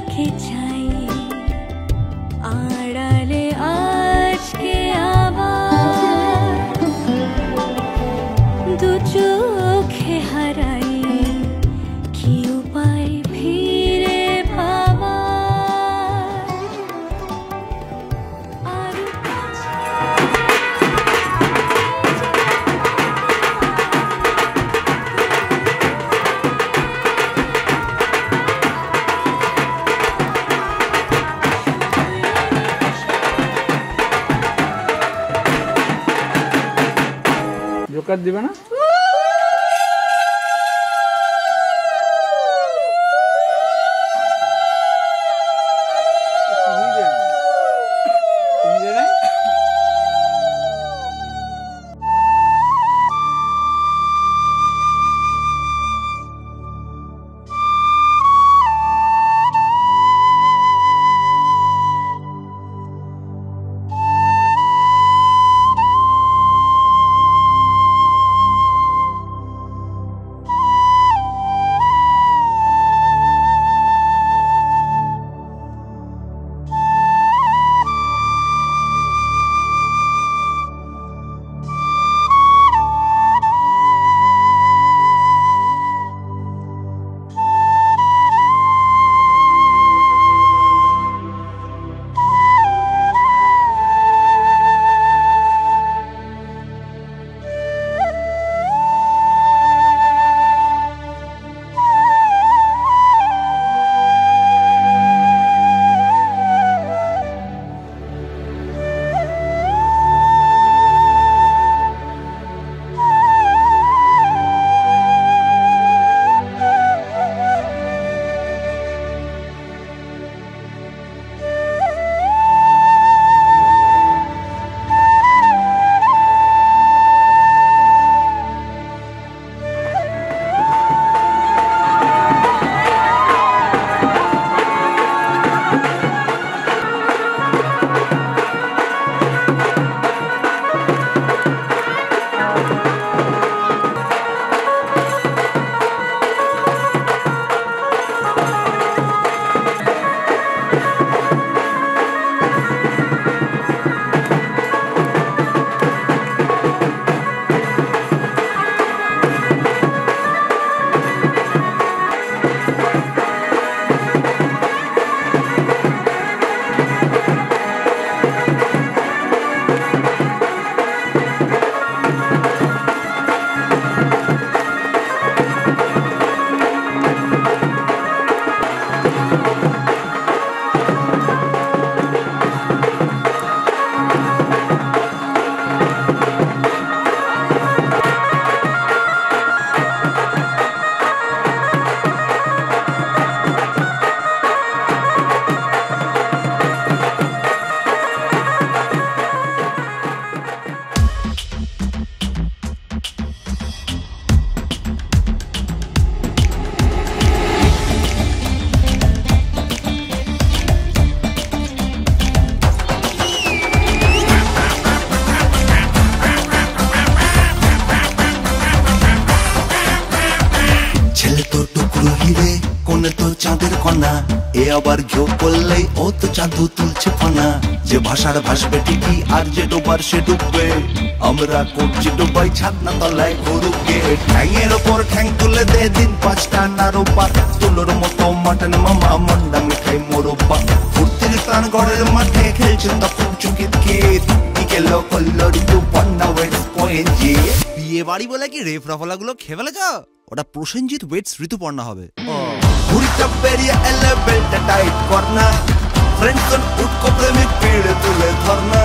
যাকে চাই আড়ালে আজকে আবার দু চোখে হারাই কি উপায় ফিরে ভাবার আর জোকার দিবে না? চাঁদের কন্যা এ আবার ঘেউ করলেই ও তো চাঁদু তুলছে ফনা যে ভাষার ভাসবে ঠিকই আর যে ডোবার সে ডুববে আমরা করছি ডুবাই ছাদনা তলায় গরুকে ঠ্যাংয়ের ওপর ঠ্যাং তুলে দে দিন পাঁচটা না রোববার তুলোর মতো মাটন মামা মন্ডা মিঠাই মোরব্বা ফুর্তির প্রাণ গড়ের মাঠে খেলছে তখন চুকিত কিত বিকেল করল ঋতু পন্না ওয়েটস পয়েন্ট জি বিয়ে বাড়ি বলে কি রেফ রাফলা গুলো খেয়ে ফেলেছ? ওটা প্রসেনজিৎ ওয়েটস ঋতুপর্ণা হবে। ঘুরিটা বেরিয়ে এলে বেলটা টাইট করনা ফ্রেন্ডসন উঠকো প্রেমিক পিড়ে তুলে ধরনা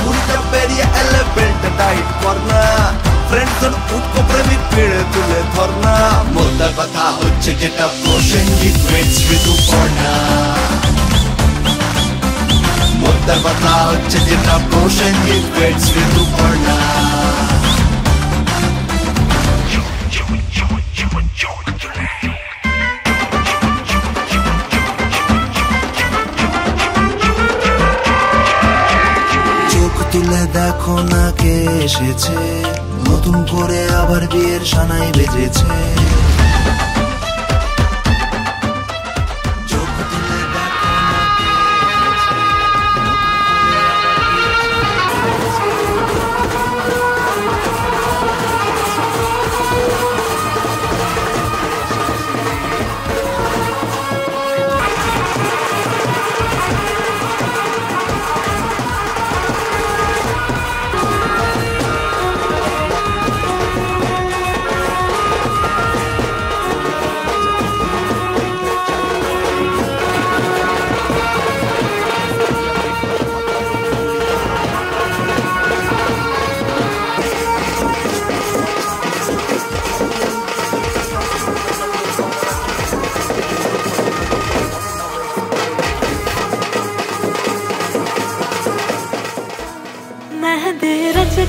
ঘুরিটা বেরিয়ে এলে বেলটা টাইট করনা ফ্রেন্ডসন উঠকো প্রেমিক পিড়ে তুলে ধরনা মোদ্দা কথা হচ্ছে যেটা প্রসেনজিৎ ওয়েটস ঋতুপর্ণা মোদ্দা কথা হচ্ছে যেটা প্রসেনজিৎ ওয়েটস ঋতুপর্ণা তুলে দেখো না কে এসেছে নতুন করে আবার বিয়ের সানাই বেজেছে চোখ তুলে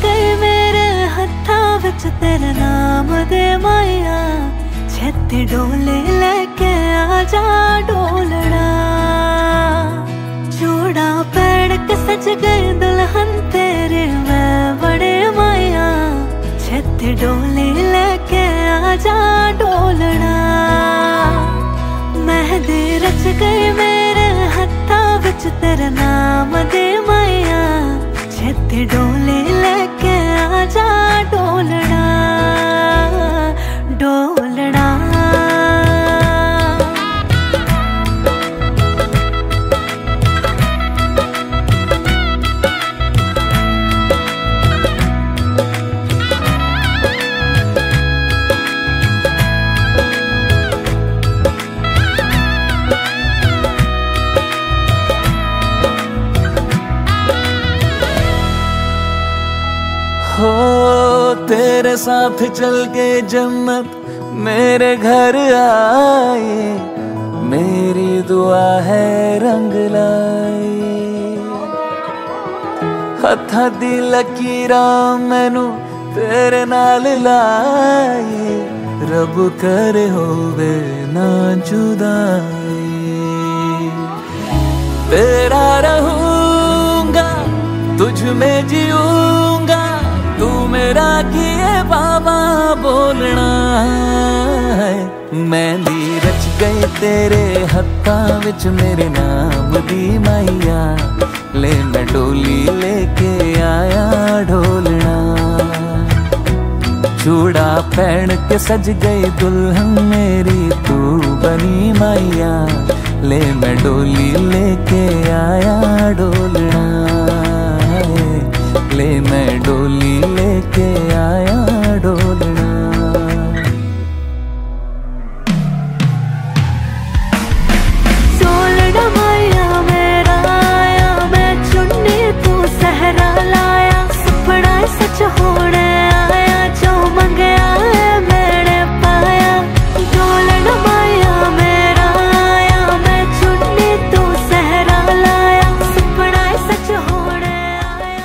गए मेरे हत्थां विच तेरे नाम दे माया छेती डोले लेके आजा डोलना जोड़ा पैड़ के सज गए दुल्हन तेरे मैं बड़े माया छेती डोले लेके आजा डोलना मेहंदी रच गई मेरे हत्थां विच तेरे नाम दे माया छेती डोले लेके आजा डोलना डोलना हो तेरे साथ चल के जन्नत मेरे घर आए मेरी दुआ है रंग लाए हत्थां दी लकीरां मैनू तेरे नाल लाए रब करे होवे ना जुदाई तेरा रहूंगा तुझ में जीऊंगा तू मेरा किए बाबा बोलना है मेहंदी रच गई तेरे हत्थां विच मेरे नाम दी माइया ले मैं डोली लेके आया ढोलना चूड़ा पहन के सज गई दुल्हन मेरी तू बनी माइया ले मैं डोली लेके आया डोलना ले मैं डोली लेके आया डोलना डोलना माया मेरा आया मैं चुन्नी तू सहरा लाया सपना सच होने आया जो मंगया है मैंने पाया डोलना माया मेरा आया मैं चुन्नी तू सहरा लाया सपना सच होने आया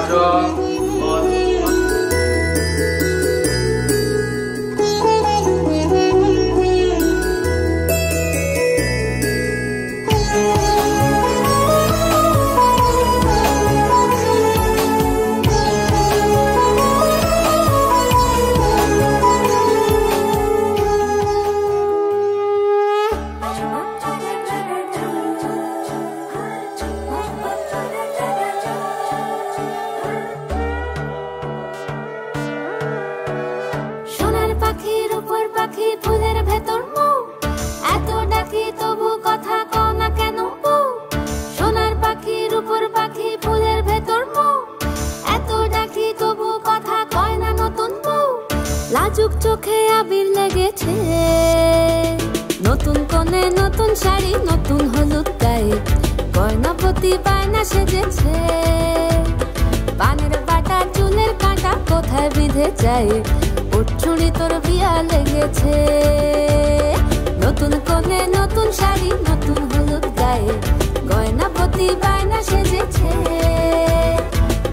जो লাজুক চোখে আবির লেগেছে নতুন কোণে নতুন শাড়ি নতুন হলুদ গায়ে গয়নাপতি বায়না সেজেছে পানের বাটা চুলের কাঁটা কোথায় বিঁধে যায় ওর চুড়ি তোর বিয়া লেগেছে নতুন কোণে নতুন শাড়ি নতুন হলুদ গায়ে গয়নাপতি বায়না সেজেছে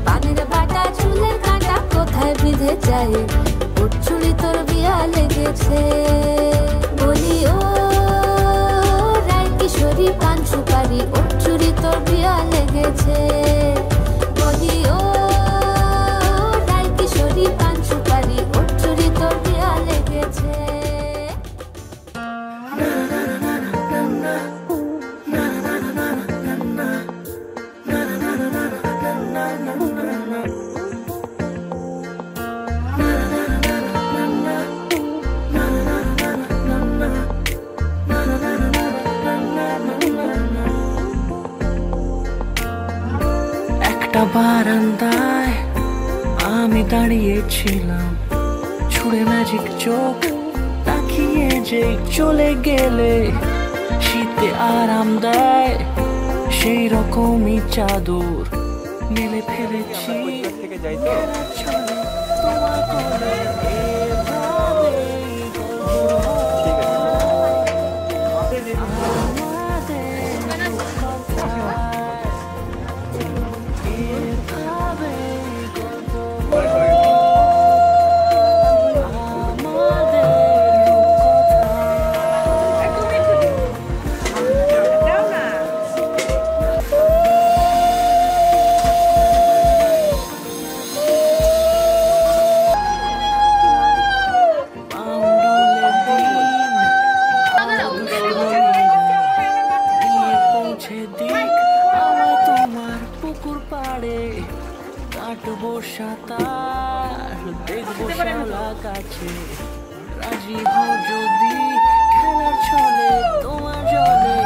পানের বাটা চুলের কাঁটা কোথায় বিঁধে যায় ওর চুড়ি তোর বিয়া লেগেছে বলি ও রায় কিশোরী পান সুপারি ওর চুড়ি তোর বিয়া লেগেছে বলি ও রায় কিশোরী পান সুপারি ওর চুড়ি তোর বিয়া লেগেছে বারান্দায় আমি দাঁড়িয়েছিলাম ছুঁড়ে ম্যাজিক চোখ তাকিয়ে যে চলে গেলে শীতে আরাম দেয় সেই রকমই চাদর মেলে ফেলেছি তোমার কোলে রাজি হও যদি খেলার ছলে তোমার জলে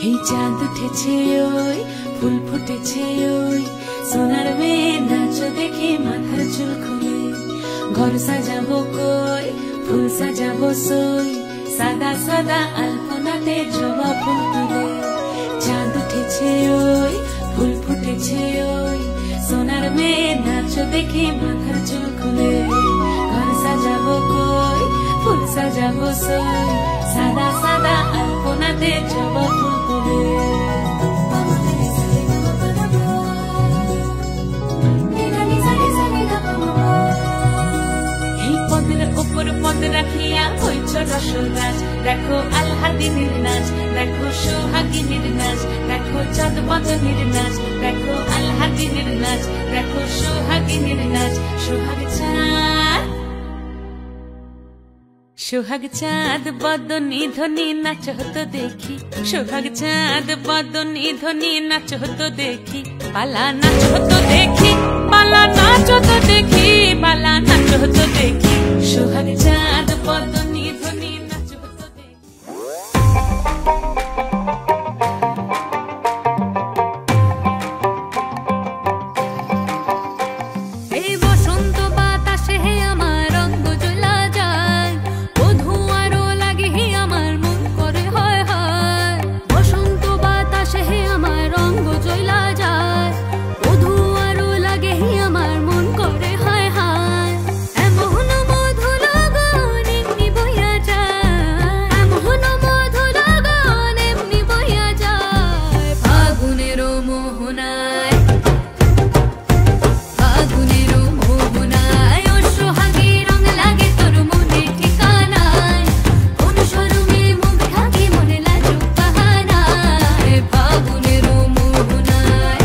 এই চাঁদ উঠেছে ওই ফুল ফুটেছে ওই সোনার মেয়ে নাচ দেখে মাথার চুল খুলে ঘর সাজাবো কই ফুল সাজাবো সই সাদা সাদা আলপনাতে জবা ফুল তুলে চাঁদ উঠেছে ওই ফুল ফুটেছে ওই সোনার মেয়ে নাচ দেখে মাথার চুল খুলে ঘর সাজাবো কই ফুল সাজাবো সই সাদা সাদা আলপনাতে জবা ফুল তুলে উপর পদ রাখিয়া হইছ রসরাজ দেখো আলহাদিনীর নাচ দেখো সোহাগিনীর নাচ দেখো চাঁদ বদনীর নাচ দেখো আলহাদিনীর নাচ দেখো সোহাগিনীর নাচ সোহাগ চাঁদ বদনী ধ্বনি নাচ হতো দেখি সোহাগ চাঁদ বদনী ধ্বনি নাচ হতো দেখি পালা নাচ হতো দেখি পালা নাচ হতো দেখি পালা নাচ হতো দেখি সোহাগ চাঁদ বদনী ধ্বনি নাচ হতো দেখি এই বসন্ত বাতাসে আমার রঙ্গ জ্বলা যায় বধু আরো লাগে আমার মন করে হয় হয় বসন্ত বাতাসে আমার রঙ্গ জ্বলা যায় বধু আরো লাগে আমার মন করে হয় হয় এমন মধু লগন এমনি বইয়া যায় এমন মধু লগন এমনি বইয়া যায় ফাগুনের মোহনায় ফাগুনের মোহনায় ও সোহাগী রং লাগে তোর মনে ঠিকানায় কোন শরমে মুখ ঢাকি মনে লাজুক বাহানায় ফাগুনের মোহনায়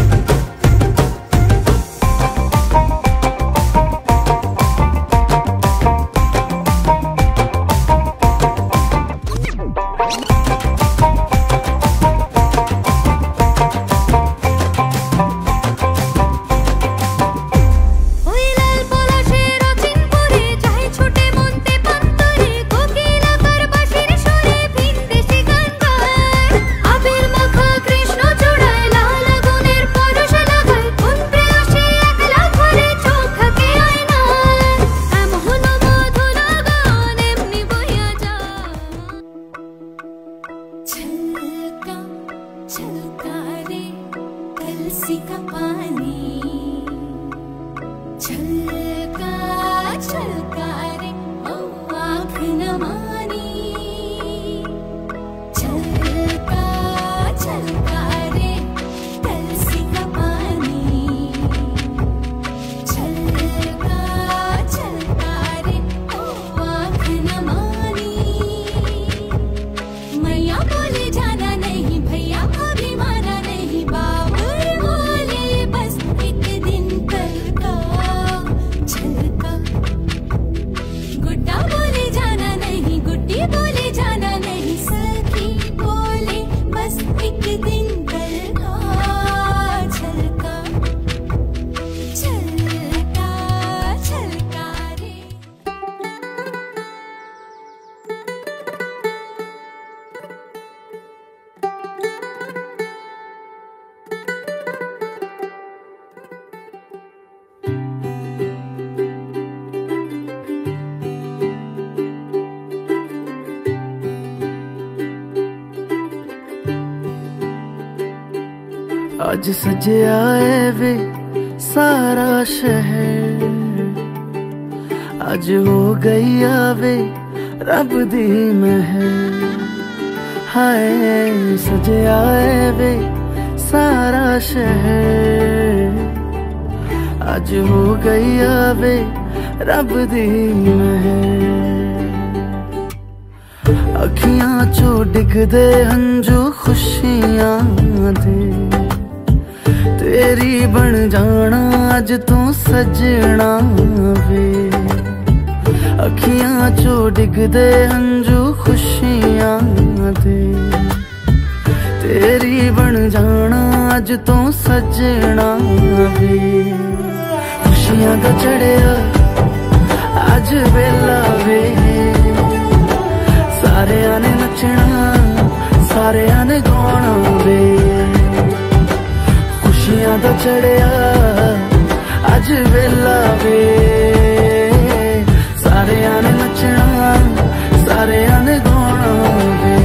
ওই লাল পলাশের অচিন পরে চাই ছুটে মনতে পান্তরে কোকিল আকার বাঁশির সুরে ভিনদেশি গান গায় আবির মাখা কৃষ্ণ চূড়ায় লাল আগুন तुलसी का पानी छलका छलका रे ओ आँख न मानी छलका छलका रे तुलसी का पानी छलका छलका रे ओ आँख न मानी मैया बोले जाना नहीं भैया अभी माना नहीं बाबुल बोले बस एक दिन कल का छलका गुड्डा बोले जाना नहीं गुड्डी बोले जाना नहीं सखी बोले बस एक दिन कल का छलका छलका छलका रे। आज सजे आए वे सारा शहर आज हो गई आवे रब दी महर हाय सजे आए वे सारा शहर आज हो गई आवे रब दी महर अखियां चो डिगदे हंजू खुशियां दे तेरी बन जाना अज तू सजना वे अखियां चो डिगदे हंजू खुशियां दे तेरी बन जाना अज तू सजना वे खुशियां दा चढ़िया अज वेला वे सारे ने नचना सारे ने गाना वे खुशियां दा चढ़िया अज वेला वे सारे ने नचना सारे ने गाना वे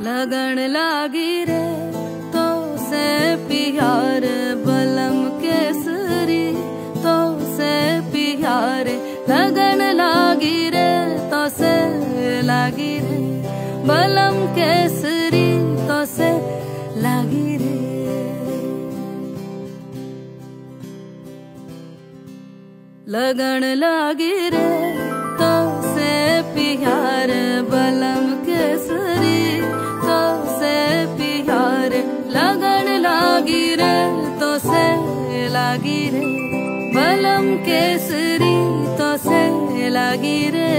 लगन लागी रे तो से प्यार बलम केसरी तो से प्यार लगन लागी रे तो से लागी रे बलम केसरी तो से लागी रे लगन लागी रे तो से प्यार बलम केसरी तो से प्यार लगन लागी रे तो से लागी रे बलम केसरी तो से लागी रे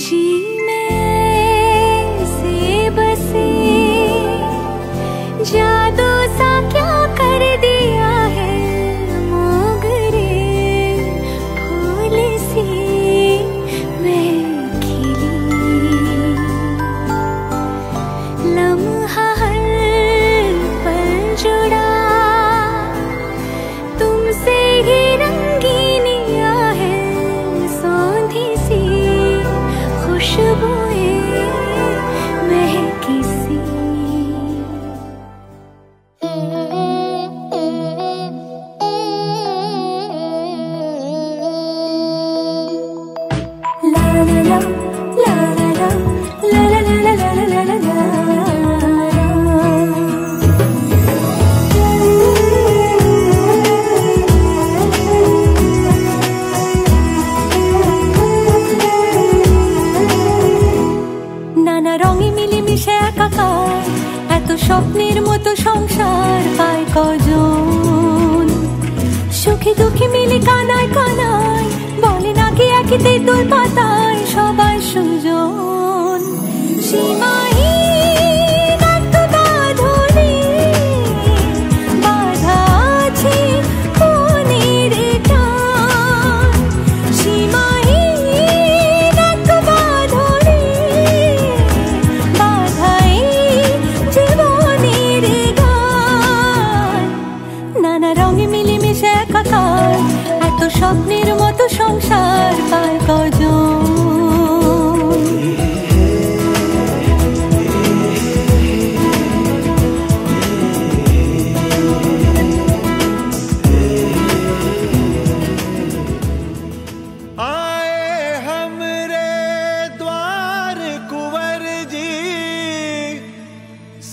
जी में से बसे जादू सा क्या कर दिया है मोगरे फूल सी मैं खिली लम्हा हर पल जुड़ा तुमसे ही रंगीनिया है सौंधी सी खुशबुएं महकी सी la la la la la la la la সংসার পায় কজন? সুখে দুঃখে মিলে কানায় কানায় বলে নাকি একই তেঁতুল পাতায় সবাই সুজন। সীমাহীন এক বাঁধনে বাঁধা আছে মনের টান। সীমাহীন এক বাঁধনে বাঁধা এই জীবনের গান। নানা রঙে মিলেমিশে একাকার এত স্বপ্নের মতো সংসার পায় কজন?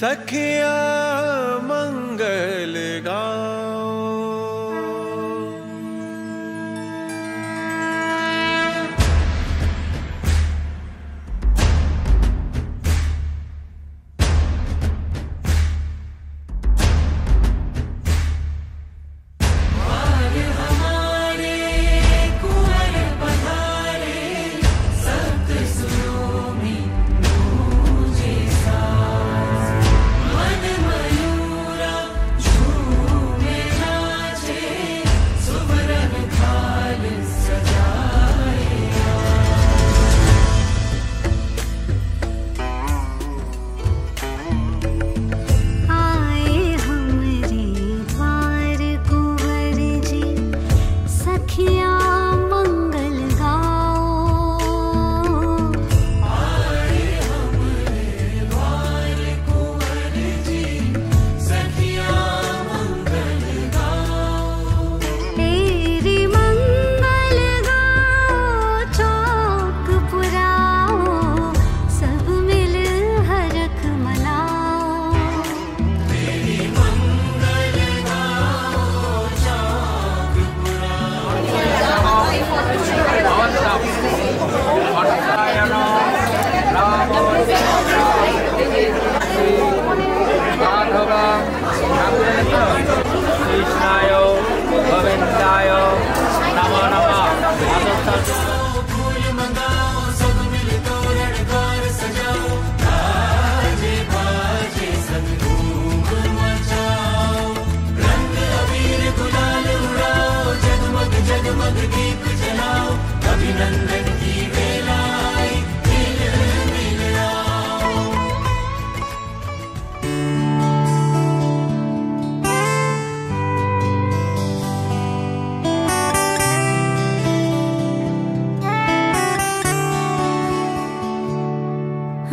सखिया मंगल गाओ।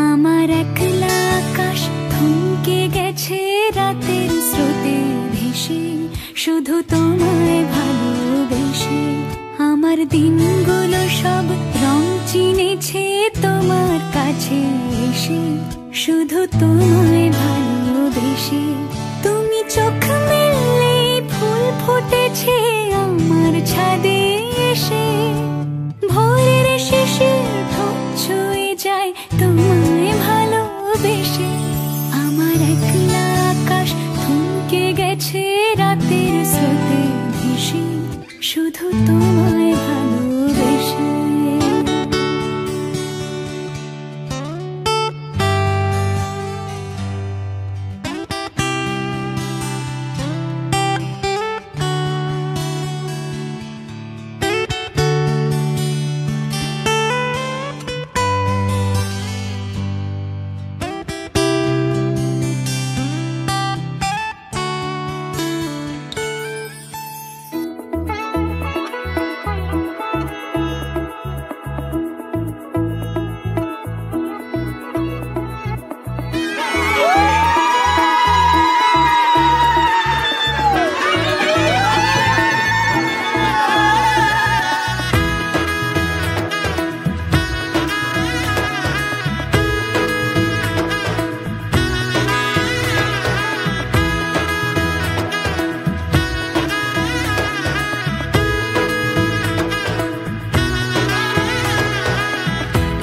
আমার একলা আকাশ থমকে গেছে রাতের স্রোতে ভেসে, শুধু তোমায় ভালোবেসে। আমার দিনগুলো সব রং চিনেছে তোমার কাছে এসে, শুধু তোমায় ভালোবেসে। তুমি চোখ মেললে ফুল ফুটেছে আমার ছাদে এসে, ভোরের শিশির ঠোঁট ছুঁয়ে যায় তোমায় ভালোবেসে। আমার একলা আকাশ থমকে গেছে রাতের স্রোতে ভেসে, শুধু তোমায় ভালোবেসে।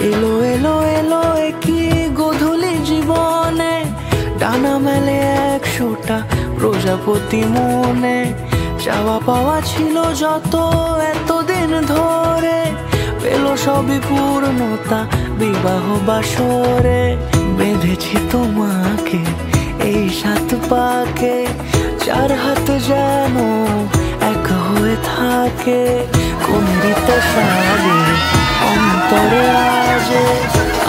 এলো এলো এলো একই গোধূলি জীবনে, ডানা মেলে এক ওটা প্রজাপতি মনে, চাওয়া পাওয়া ছিল যত এতদিন ধরে, পেল সবই পূর্ণতা বিবাহ বাসরে। বেঁধেছি তোমাকে এই 7 পাকে, 4 হাত যেন এক হয়ে থাকে। কোনেরই তো সাজে অন্তরে আজে,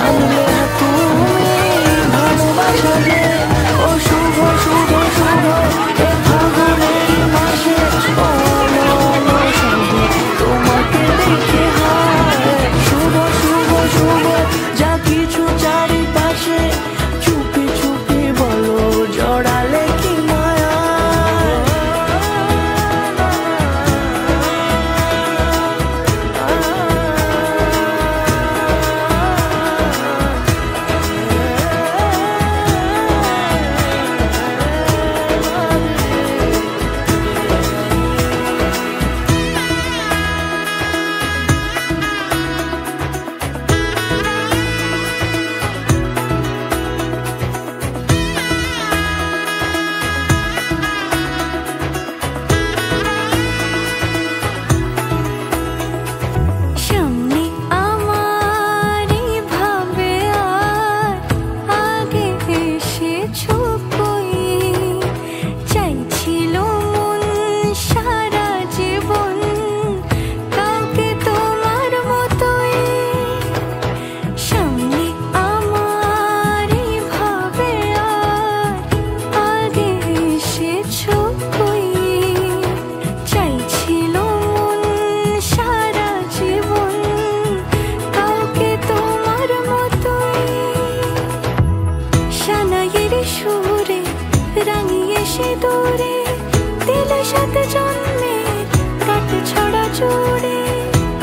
আনলে তুমি ভালোবাসা যে। ও শুভ শুভ শুভ এ ফাগুনের মাসে, তোমাকে দেখে হায়। শুভ শুভ শুভ যা কিছু চারিপাশে, চুপি চুপি বলো জড়ালে কি মায়া।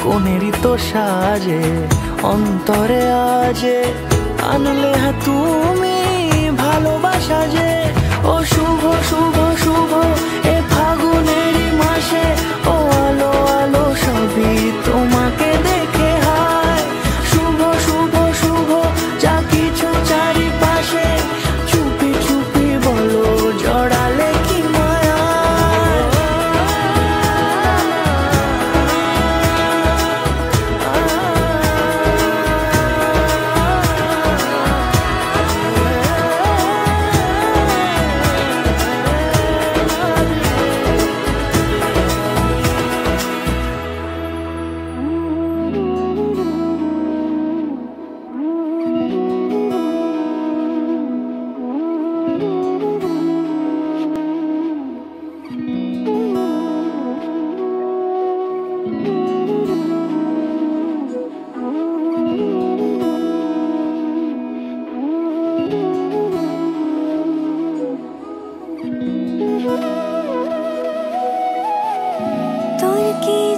কোনেরই তো সাজে অন্তরে আজে, আনলে তুমি ভালোবাসা যে। ও শুভ শুভ শুভ এ ফাগুনেরই মাসে, ও আলো আলো সবই তোমাকে দেখে হায়। শুভ শুভ শুভ যা কিছু চারিপাশে, চুপি চুপি বলো জড়ালে কি মায়া।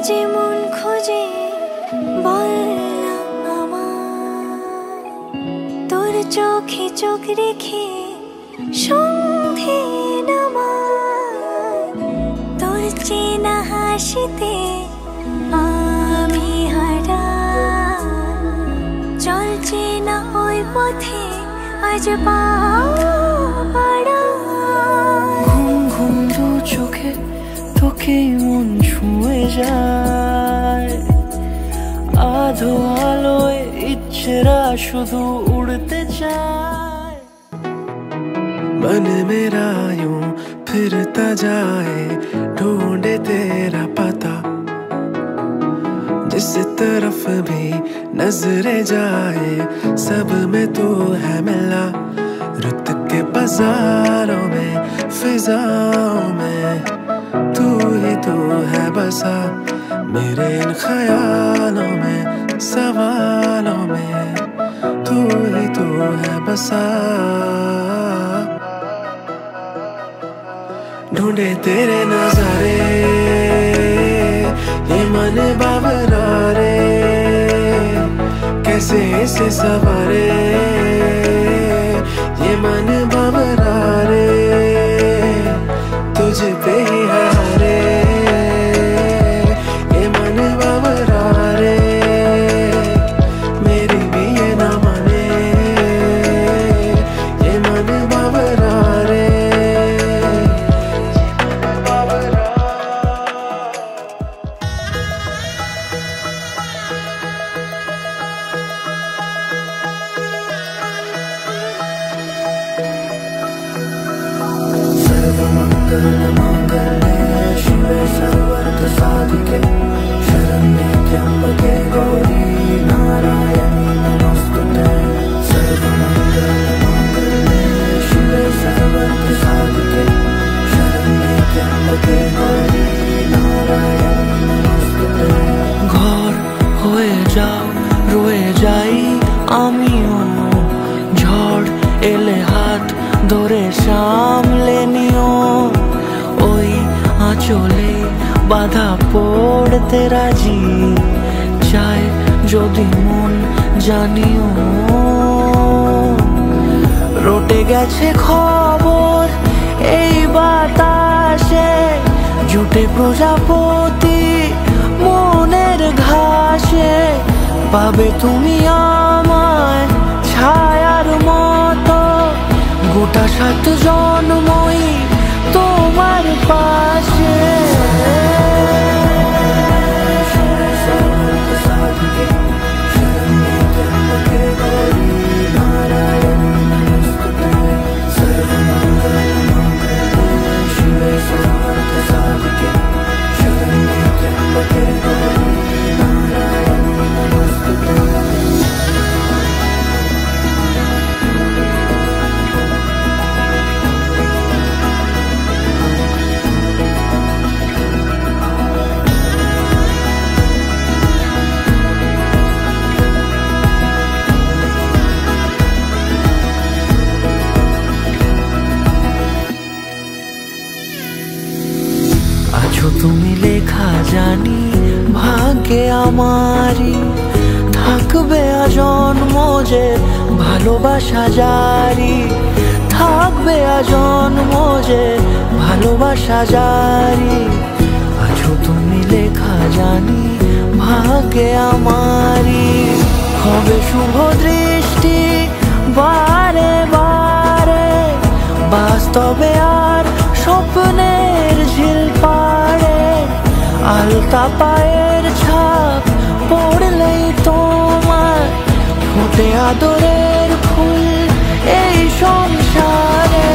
যেমন খোঁজে বললাম আমার, তোর চোখে চোখ রেখে সন্ধে নামার। তোর চেনা হাসিতে আমি হারা, চলছে না ওই পথে আজ পাড়া। ঘুম ঘুম দু চোখে তোকে মন ছুঁয়ে যায়, আধো আলোয় ইচ্ছেরা শুধু উড়তে চায়। मन मेरा यूं फिरता जाए, ढूंढे तेरा पता, जिस तरफ भी नजरे जाए सब में तू है मिला। रुत के बाजारों में फिजाओं में तू ही तू है बसा, मेरे इन ख्यालों में सवालों में तू ही तू है बसा। ढूंढे तेरे नजारे ये मन बावरा रे, कैसे इसे सवारे ये मन बावरा रे। तुझ पे ही हारे ये मन बावरा रे, मेरी भी ये ना माने ये मन बावरा रे। দাও রয়ে যাই আমিও, ঝড় এলে হাত ধরে সামলে নিও, ওই আঁচলে বাধা পড়তে রাজি, চাই যদি মন জানিও। রটে গেছে খবর এই বাতাসে, জুটে প্রজাপতি মনের ঘাসে, পাবে তুমি আমায় ছায়ার মতো, গোটা 7 জন্মই তোমার পাশে। তুমি লেখা জানি ভাগ্যে আমারই, থাকবে আজন্ম যে ভালোবাসা জারি, থাকবে আজন্ম যে ভালোবাসা জারি। আছো তুমি লেখা জানি ভাগ্যে আমারই, হবে শুভ দৃষ্টি বারে বারে, বাস্তবে আর স্বপ্নের ঝিল পাড়ে, আলতা পায়ের ছাপ পড়লেই তোমার ফোটে আদরের ফুল এই সংসারে।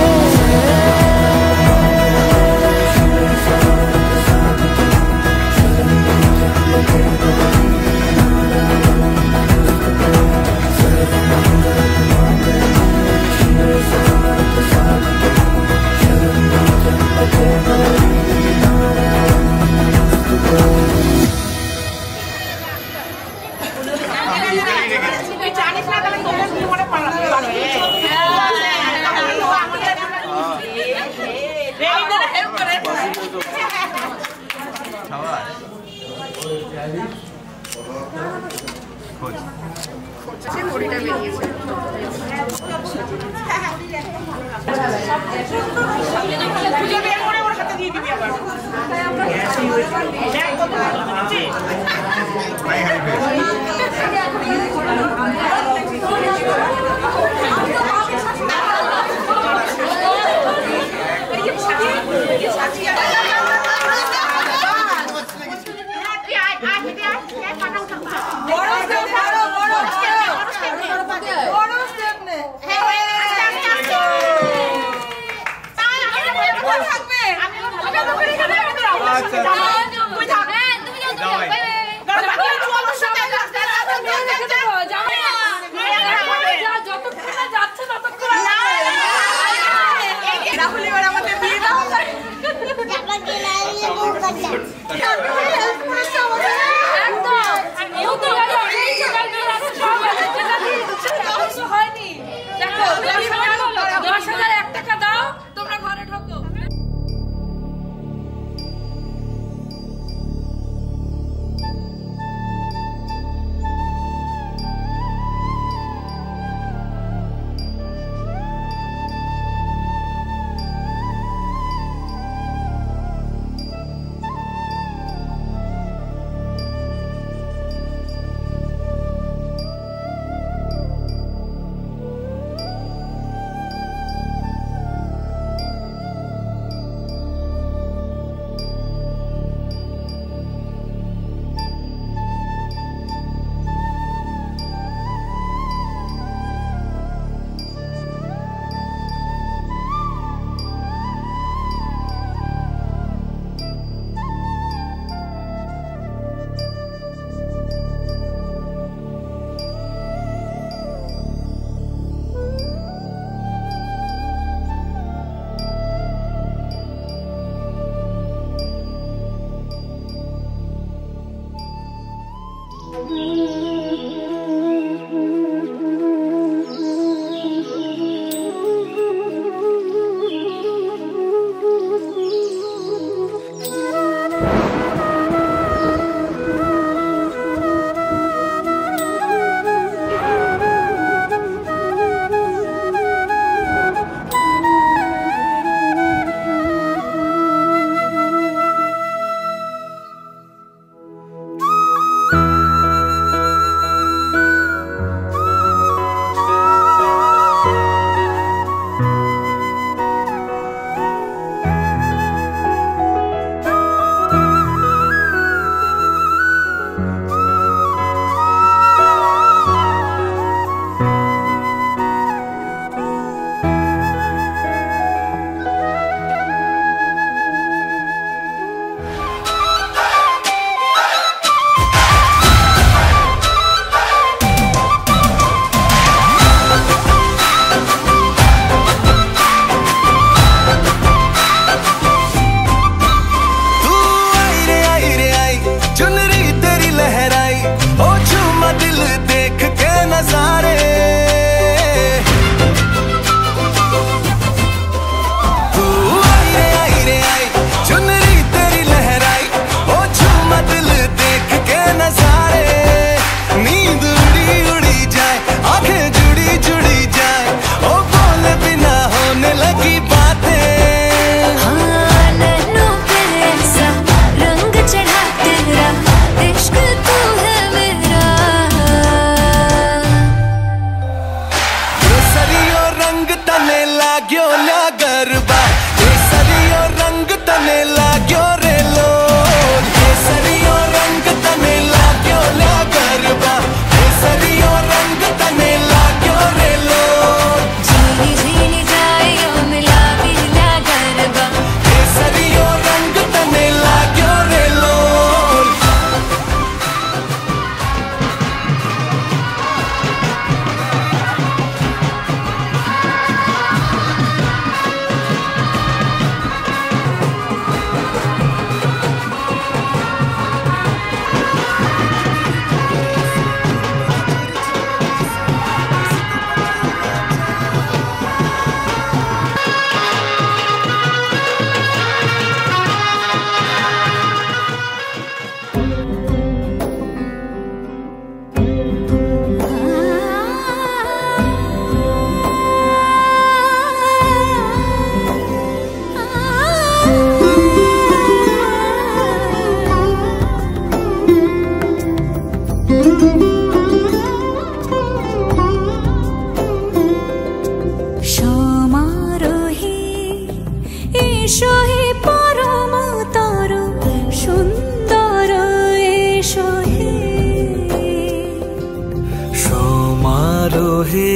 হে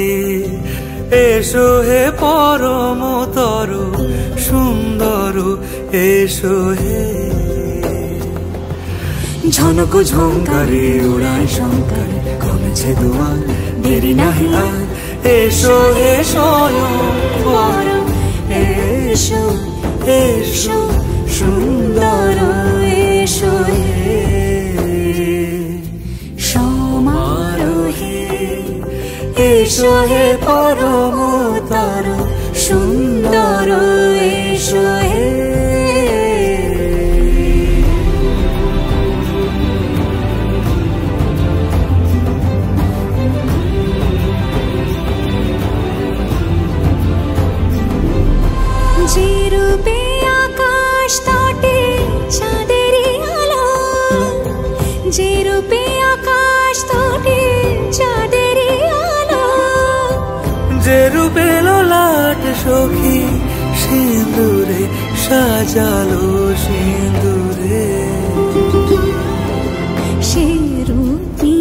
এসো হে পরমতর সুন্দর এসো হে ঝনক ঝঙ্কারে উড়ায় শঙ্কর কমেছে দুয়ার দেরি নাহি আর এসো হে স্বয়ং পরম এসো এসো সুন্দর এসো হে সমারোহে এসো হে পরমতর সুন্দর এসো হে যে রূপে আকাশ তটে চাঁদেরই আলো যে রূপে আকাশ তটে চাঁদেরই আলো যে রূপে ললাট সখী সিঁদুরে সাজালো সিঁদুরে সে রূপী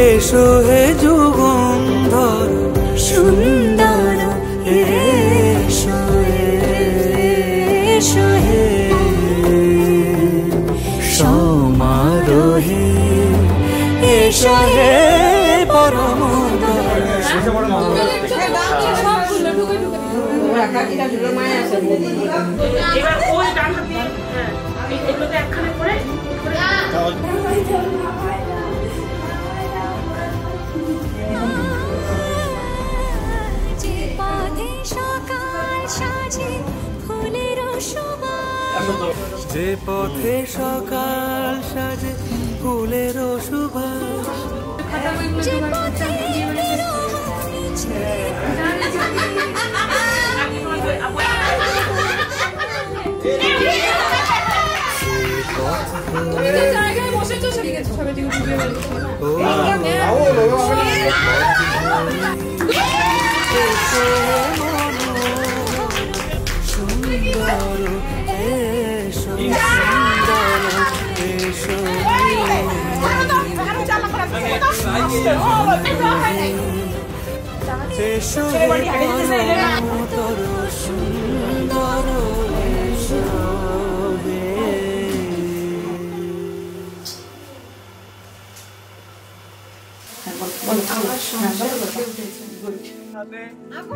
এসো হে যুগন্ধর সুন্দর এসো এসো হে সমারোহে এসো হে পরমতর যে পথে সকাল সাজে ফুলের সুবাস যে পথে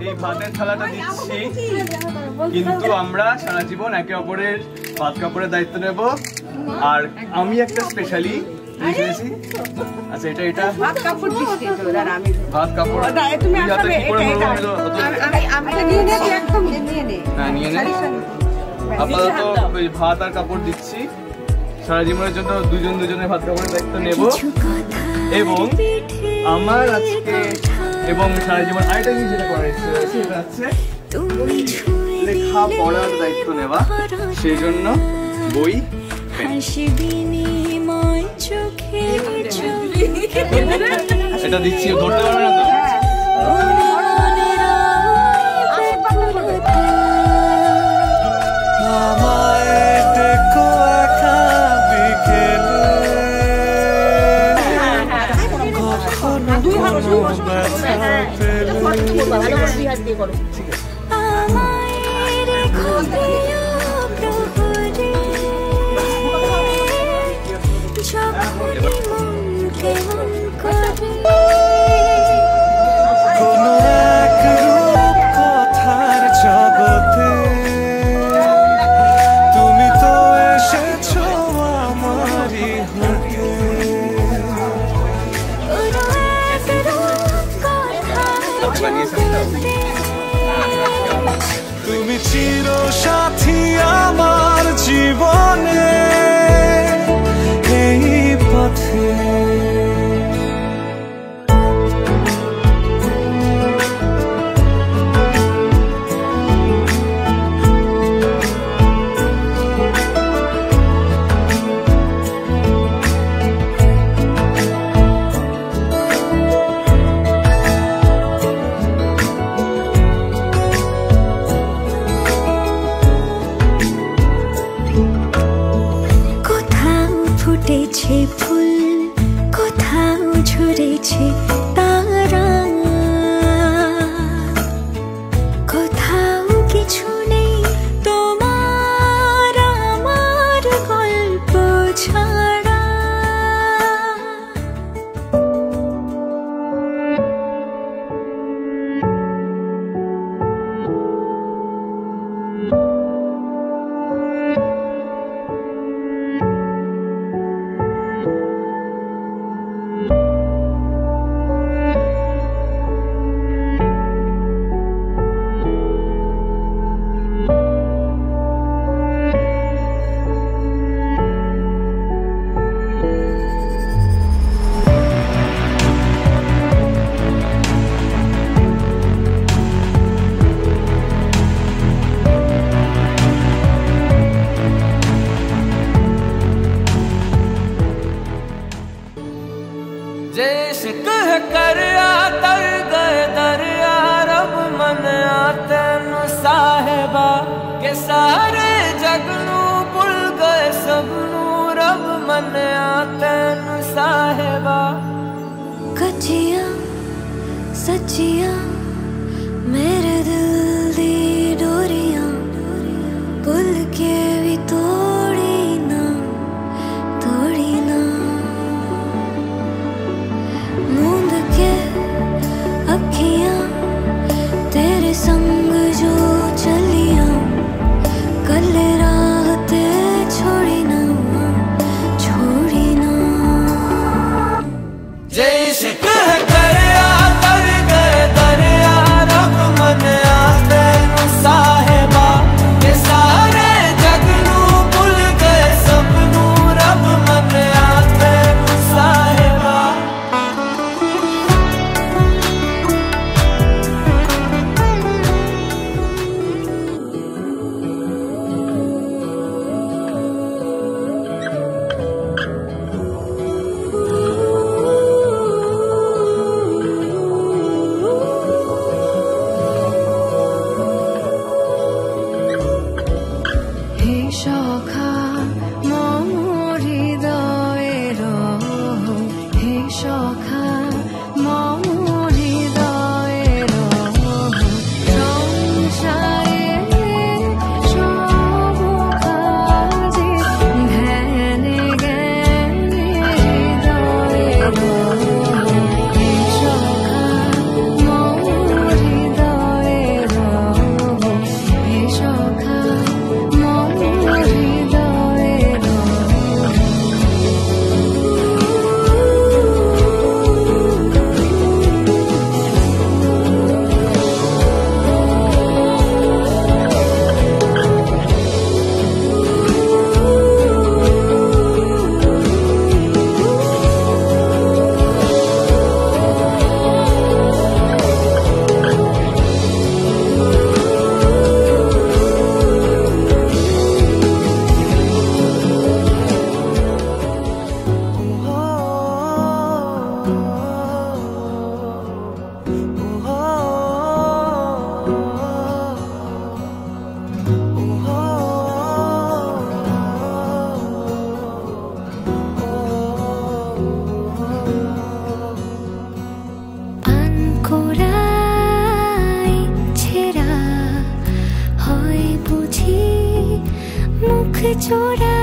এই ভাতের থালাটা দিচ্ছি, কিন্তু আমরা সারা জীবন একে অপরের ভাত কাপড়ের দায়িত্ব নেব। আর আমি একটা স্পেশালি লিখেছি, আচ্ছা এটা এটা ভাত কাপড় ভাত কাপড় তুমি আসলে নিয়ে নে। আপাতত ভাত আর কাপড় দিচ্ছি, সারা জীবনের জন্য দুজন দুজনের ভাত কাপড়ের দায়িত্ব নেব। এবং আমার আজকে এবং সারা জীবন আরেকটা জিনিস যেটা করার ইচ্ছে রয়েছে, সেটা হচ্ছে লেখা পড়ার দায়িত্ব নেওয়া। সেই জন্য বই এটা দিচ্ছি, ধরতে পারবে না তো? ফুটেছে ফুল, কোথাও ঝরেছে তারা, কোথাও কিছু নেই তোমার আমার গল্প ছাড়া। सारे जग नू भुल गए सब नू रब मन्या तैनू साहिबा। कच्चियां सच्चियां मेरे दिल दी डोरियां, भुल के भी तोड़ी ना मूंद के अखियां तेरे संग जो चलियां, कल राहते छोड़ी ना जैसे कह दरिया तर गए दरिया रब मन्या तैनू साहिबा। ये सारे जग नू भुल गए सब नू रब मन्या तैनू साहिबा। চোরা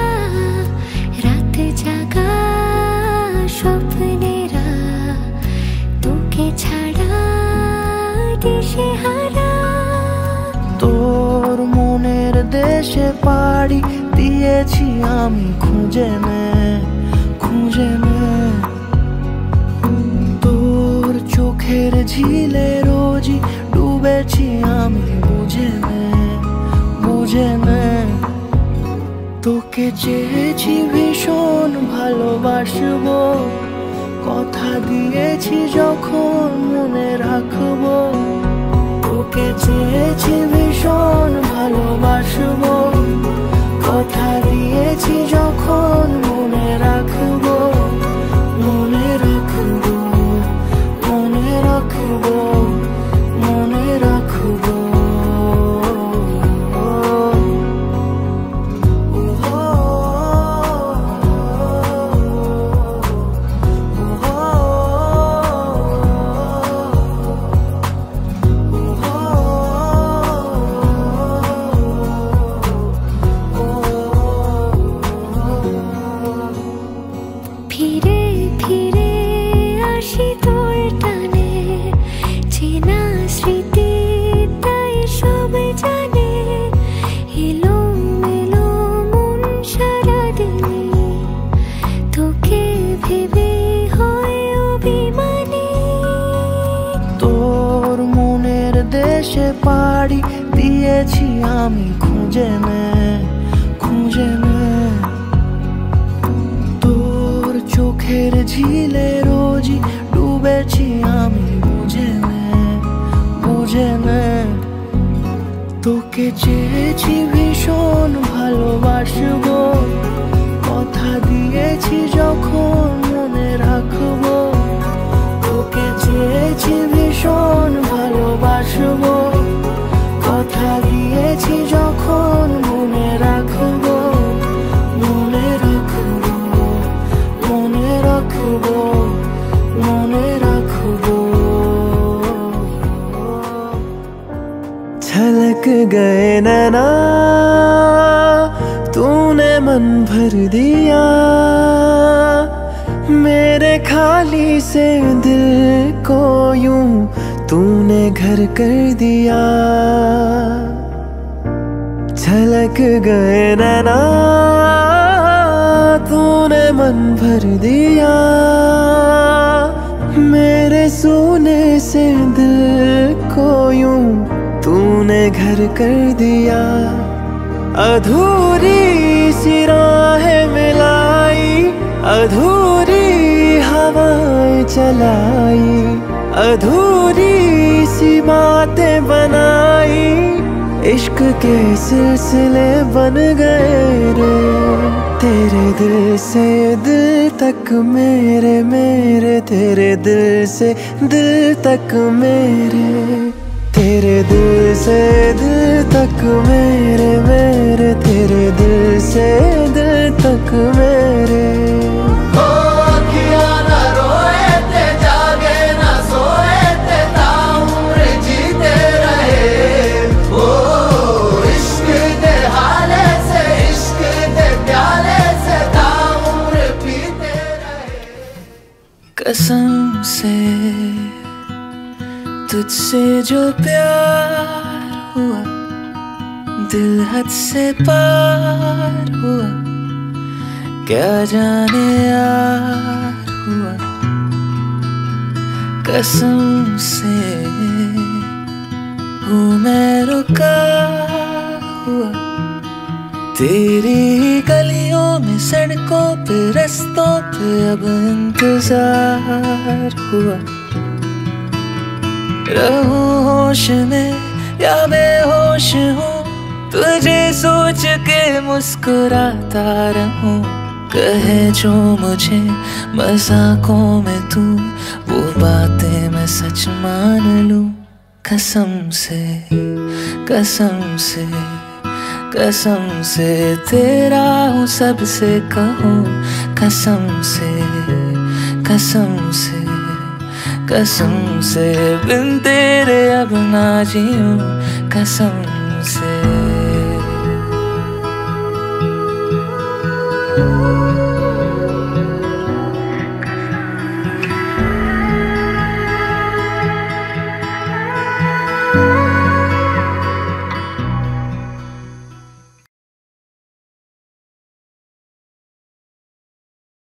রাত জাগা স্বপ্নেরা, তোকে ছাড়া দিশেহারা। তোর মনের দেশে পাড়ি দিয়েছি আমি খুঁজে নে, তোর চোখের ঝিলে রোজই ডুবেছি আমি বুঝে নে। তোকে চেয়েছি ভীষণ ভালোবাসবো, কথা দিয়েছি যখন মনে রাখবো। তোকে চেয়েছি ভীষণ ভালোবাসবো, কথা দিয়েছি যখন মনে রাখবো। মনে রাখবো মনে রাখবো মনে রাখবো। এসে পাড়ি দিয়েছি আমি খুঁজে নে, খুঁজে নে। তোর চোখের ঝিলে রোজই ডুবেছি আমি, বুঝে নে, বুঝে নে। তোকে চেয়েছি ভীষণ ভালোবাসবো, কথা দিয়েছি যখন মনে রাখবো। তোকে চেয়েছি ভীষণ ভালোবাসবো, কথা দিয়েছি যখন মনে রাখবো, মনে রাখবো, মনে রাখবো, মনে রাখবো। छलक गए नैना तूने मन भर दिया, मेरे खाली से दिल को यूं तूने घर कर दिया। छलक गए नैना तूने मन भर दिया, मेरे सोने से दिल को यूं तूने घर कर दिया। अधूरी सी राहें मिलाई, अधूरी हवाएं चलाई, अधूरी सी बातें बनाई, इश्क के सिलसिले बन गए रे। तेरे दिल से दिल तक मेरे, मेरे तेरे दिल से दिल तक मेरे, तेरे दिल से दिल तक मेरे, मेरे तेरे दिल से दिल तक मेरे। अखियां ना रोए ते जागे ना सोए ते ताउम्र जीते रहे। ओ इश्क दे हाले से, इश्क दे प्याले से ताउम्र पीते रहे। कसम से तुझसे जो प्यार हुआ, दिल हद से पार हुआ, क्या जाने यार हुआ। कसम से हूँ मैं रुका हुआ, तेरी गलियों में सड़कों पे रस्तों पे अब इंतजार हुआ। रहूं होश में या बेहोश हूँ, तुझे सोच के मुस्कुराता रहूं। कहे जो मुझे मजाकों में तू, वो बातें मैं सच मान लूं। कसम से, कसम से, कसम से तेरा हूँ सबसे कहूँ। कसम से, कसम से, कसम से बिन तेरे अब ना जीऊं। कसम से